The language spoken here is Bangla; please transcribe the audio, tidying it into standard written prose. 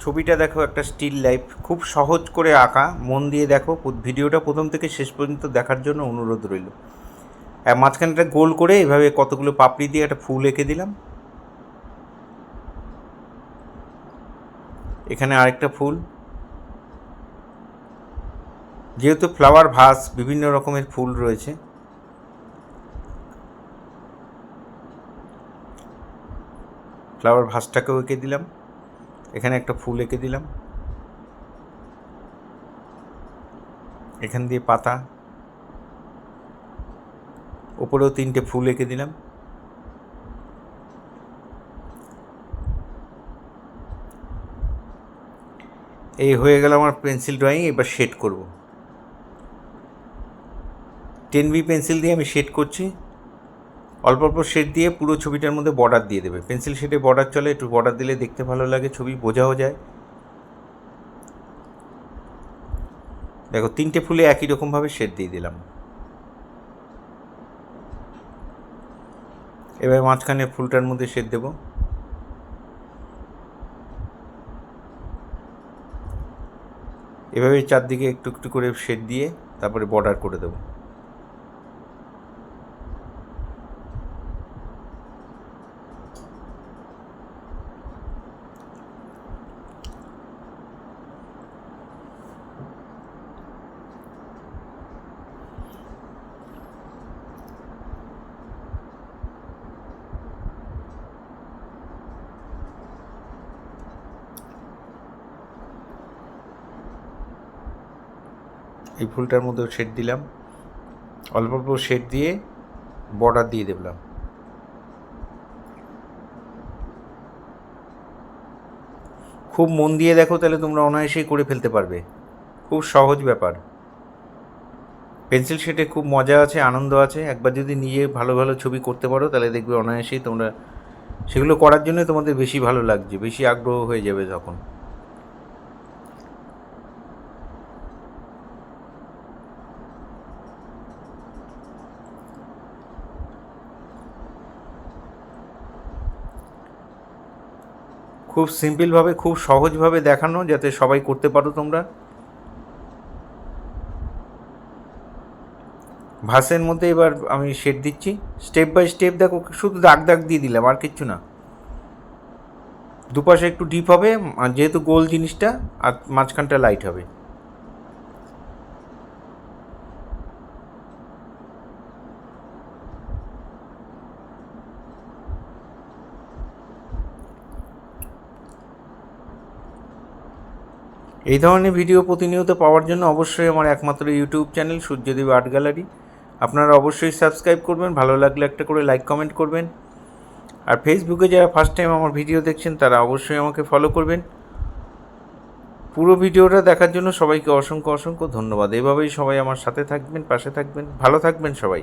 ছবিটা দেখো, একটা স্টিল লাইফ, খুব সহজ করে আঁকা, মন দিয়ে দেখো। ভিডিওটা প্রথম থেকে শেষ পর্যন্ত দেখার জন্য অনুরোধ রইল। মাঝখানটা গোল করে এভাবে কতগুলো পাপড়ি দিয়ে একটা ফুল এঁকে দিলাম। এখানে আরেকটা ফুল। যেহেতু ফ্লাওয়ার ভাস, বিভিন্ন রকমের ফুল রয়েছে, ফ্লাওয়ার ভাসটাকেও এঁকে দিলাম। এখানে একটা ফুল এঁকে দিলাম, এখান দিয়ে পাতা, ওপরেও 3টে ফুল এঁকে দিলাম। এই হয়ে গেল আমার পেন্সিল ড্রয়িং। এবার শেড করব। 10B পেন্সিল দিয়ে আমি শেড করছি। অল্প অল্প শেড দিয়ে পুরো ছবিটার মধ্যে বর্ডার দিয়ে দেবে। পেন্সিল শেডে বর্ডার চলে, একটু বর্ডার দিলে দেখতে ভালো লাগে, ছবি বোঝাও যায়। দেখো 3টে ফুলে একই রকমভাবে শেড দিয়ে দিলাম। এবার মাঝখানে ফুলটার মধ্যে শেড দেব। এভাবে চারদিকে একটু একটু করে শেড দিয়ে তারপরে বর্ডার করে দেবো। এই ফুলটার মধ্যেও শেড দিলাম। অল্প অল্প শেড দিয়ে বর্ডার দিয়ে দিলাম। খুব মন দিয়ে দেখো, তাহলে তোমরা অনায়াসেই করে ফেলতে পারবে। খুব সহজ ব্যাপার। পেন্সিল শেডে খুব মজা আছে, আনন্দ আছে। একবার যদি নিজে ভালো ভালো ছবি করতে পারো, তাহলে দেখবে অনায়াসেই তোমরা সেগুলো করার জন্য তোমাদের বেশি ভালো লাগছে, বেশি আগ্রহ হয়ে যাবে তখন। খুব সিম্পলভাবে, খুব সহজভাবে দেখানো, যাতে সবাই করতে পারো তোমরা। ভাসের মধ্যে এবার আমি শেড দিচ্ছি স্টেপ বাই স্টেপ। দেখো, শুধু দাগ দাগ দিয়ে দিলাম, আর কিচ্ছু না। দুপাশে একটু ডিপ হবে, যেহেতু গোল জিনিসটা, আর মাঝখানটা লাইট হবে। এই ধরনের ভিডিও প্রতিনিয়ত পাওয়ার জন্য অবশ্যই আমার একমাত্র ইউটিউব চ্যানেল সূর্যদেব আর্ট গ্যালারি। আপনারা অবশ্যই সাবস্ক্রাইব করবেন, ভালো লাগলে একটা করে লাইক কমেন্ট করবেন। আর ফেসবুকে যারা ফার্স্ট টাইম আমার ভিডিও দেখছেন, তারা অবশ্যই আমাকে ফলো করবেন। পুরো ভিডিওটা দেখার জন্য সবাইকে অসংখ্য অসংখ্য ধন্যবাদ। এভাবেই সবাই আমার সাথে থাকবেন, পাশে থাকবেন, ভালো থাকবেন সবাই।